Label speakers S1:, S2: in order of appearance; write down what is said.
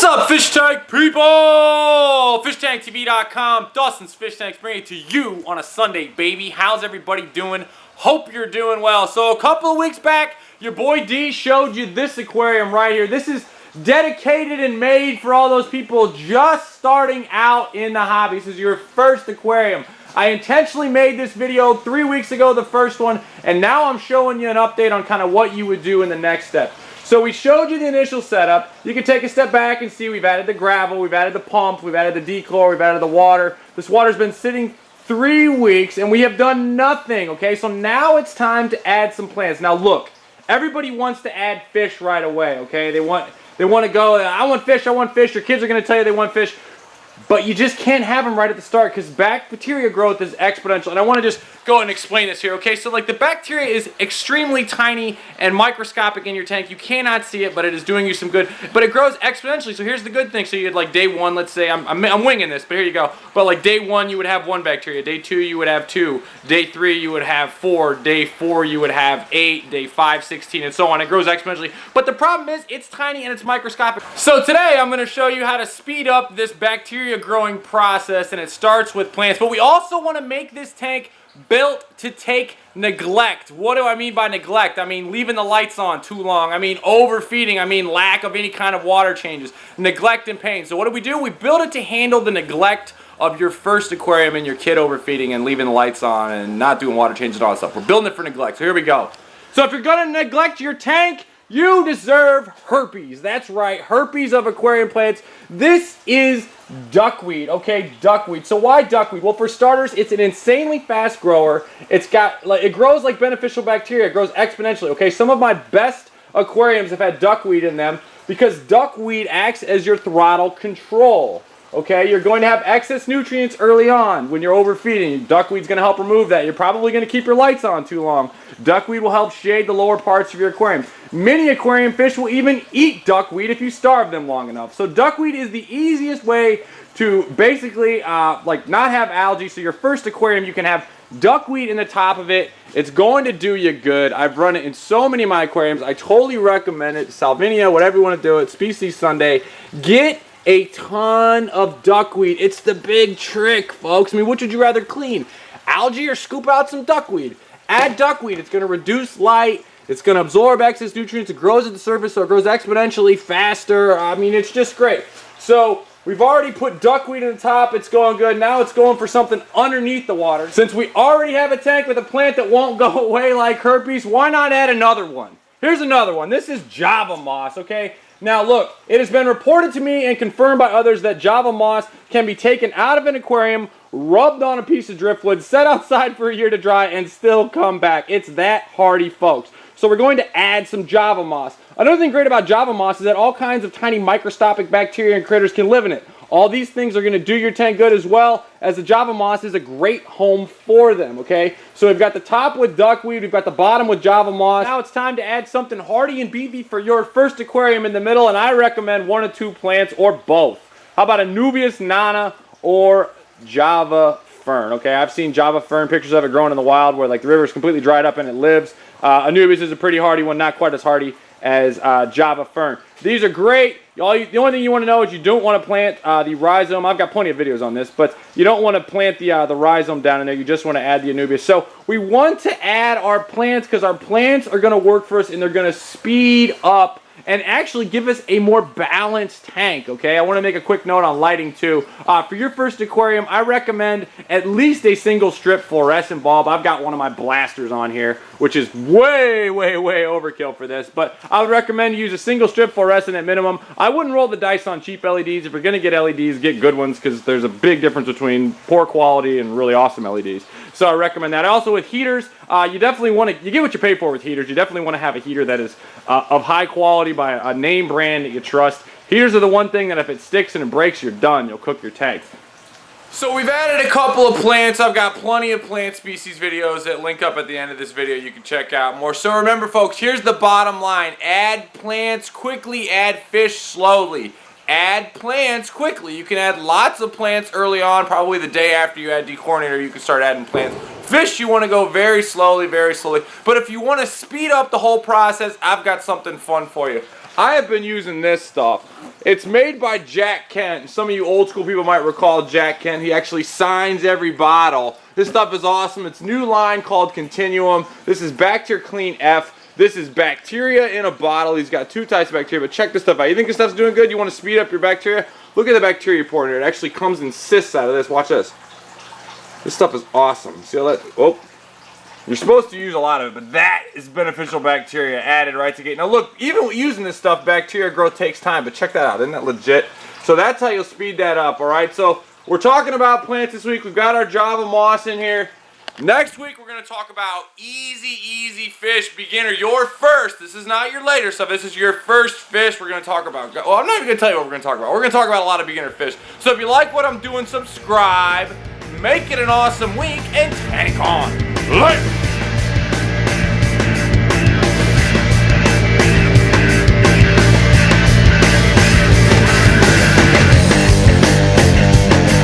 S1: up, fish tank people? FishTankTV.com. Dawson's Fish Tanks bring it to you on a Sunday, baby. How's everybody doing? Hope you're doing well. So a couple of weeks back, your boy D showed you this aquarium right here. This is dedicated and made for all those people just starting out in the hobby. This is your first aquarium. I intentionally made this video 3 weeks ago, the first one, and now I'm showing you an update on kind of what you would do in the next step. So we showed you the initial setup. You can take a step back and see we've added the gravel, we've added the pump, we've added the dechlor, we've added the water. This water's been sitting 3 weeks and we have done nothing, okay? So now it's time to add some plants. Now look, everybody wants to add fish right away, okay? They want to go, I want fish, I want fish. Your kids are going to tell you they want fish. But you just can't have them right at the start because bacteria growth is exponential. And I want to just go and explain this here, okay? So like the bacteria is extremely tiny and microscopic in your tank. You cannot see it, but it is doing you some good. But it grows exponentially. So here's the good thing. So you had like day one, let's say, I'm winging this, but here you go. But like day one, you would have 1 bacteria. Day 2, you would have 2. Day 3, you would have 4. Day 4, you would have 8. Day 5, 16, and so on. It grows exponentially. But the problem is it's tiny and it's microscopic. So today I'm going to show you how to speed up this bacteria growing process, and it starts with plants. But we also want to make this tank built to take neglect. What do I mean by neglect? I mean leaving the lights on too long. I mean overfeeding. I mean lack of any kind of water changes. Neglect and pain. So what do? We build it to handle the neglect of your first aquarium and your kid overfeeding and leaving the lights on and not doing water changes and all that stuff. We're building it for neglect. So here we go. So if you're going to neglect your tank, you deserve herpes. That's right, herpes of aquarium plants. This is duckweed, okay, duckweed. So why duckweed? Well, for starters, it's an insanely fast grower. It grows like beneficial bacteria. It grows exponentially, okay? Some of my best aquariums have had duckweed in them because duckweed acts as your throttle control. Okay, you're going to have excess nutrients early on when you're overfeeding. Duckweed's going to help remove that. You're probably going to keep your lights on too long. Duckweed will help shade the lower parts of your aquarium. Many aquarium fish will even eat duckweed if you starve them long enough. So duckweed is the easiest way to basically like not have algae. So your first aquarium, you can have duckweed in the top of it. It's going to do you good. I've run it in so many of my aquariums. I totally recommend it. Salvinia, whatever you want to do it. Species Sunday. Get a ton of duckweed. It's the big trick, folks. I mean, which would you rather clean? Algae or scoop out some duckweed? Add duckweed. It's going to reduce light. It's going to absorb excess nutrients. It grows at the surface, so it grows exponentially faster. I mean, it's just great. So we've already put duckweed in the top. It's going good. Now it's going for something underneath the water. Since we already have a tank with a plant that won't go away like herpes, why not add another one? Here's another one. This is Java moss, okay? Now look, it has been reported to me and confirmed by others that Java moss can be taken out of an aquarium, rubbed on a piece of driftwood, set outside for a year to dry, and still come back. It's that hardy, folks. So we're going to add some Java moss. Another thing great about Java moss is that all kinds of tiny microscopic bacteria and critters can live in it. All these things are going to do your tank good as well, as the Java moss is a great home for them, okay? So we've got the top with duckweed, we've got the bottom with Java moss. Now it's time to add something hardy and beefy for your first aquarium in the middle, and I recommend 1 or 2 plants or both. How about Anubias nana or Java fern, okay? I've seen Java fern, pictures of it growing in the wild where like the river is completely dried up and it lives. Anubias is a pretty hardy one, not quite as hardy as Java fern. These are great. The only thing you want to know is you don't want to plant the rhizome. I've got plenty of videos on this, but you don't want to plant the rhizome down in there. You just want to add the Anubias. So we want to add our plants because our plants are going to work for us and they're going to speed up and actually give us a more balanced tank, okay? I want to make a quick note on lighting too. For your first aquarium, I recommend at least a single strip fluorescent bulb. I've got one of my blasters on here, which is way, way, way overkill for this, but I would recommend you use a single strip fluorescent at minimum. I wouldn't roll the dice on cheap LEDs. If you're going to get LEDs, get good ones because there's a big difference between poor quality and really awesome LEDs. So I recommend that. Also with heaters, you definitely want to, you get what you pay for with heaters. You definitely want to have a heater that is of high quality by a name brand that you trust. Heaters are the one thing that if it sticks and it breaks, you're done. You'll cook your tank. So we've added a couple of plants. I've got plenty of plant species videos that link up at the end of this video. You can check out more. So remember, folks, here's the bottom line. Add plants quickly, add fish slowly. Add plants quickly. You can add lots of plants early on, probably the day after you add dechlorinator, you can start adding plants. Fish, you want to go very slowly, very slowly. But if you want to speed up the whole process, I've got something fun for you. I have been using this stuff. It's made by Jack Kent. Some of you old school people might recall Jack Kent. He actually signs every bottle. This stuff is awesome. It's a new line called Continuum. This is Bacteria Clean F. This is bacteria in a bottle. He's got 2 types of bacteria, but check this stuff out. You think this stuff's doing good? You want to speed up your bacteria? Look at the bacteria you pour in here. It actually comes and cysts out of this. Watch this. This stuff is awesome. See how that? Oh. You're supposed to use a lot of it, but that is beneficial bacteria added right to get. Now look, even using this stuff, bacteria growth takes time, but check that out. Isn't that legit? So that's how you'll speed that up, all right? So we're talking about plants this week. We've got our Java moss in here. Next week, we're going to talk about easy fish, beginner, your first. This is not your later stuff. This is your first fish we're going to talk about. Well, I'm not even going to tell you what we're going to talk about. We're going to talk about a lot of beginner fish. So if you like what I'm doing, subscribe. Make it an awesome week and tank on. Later.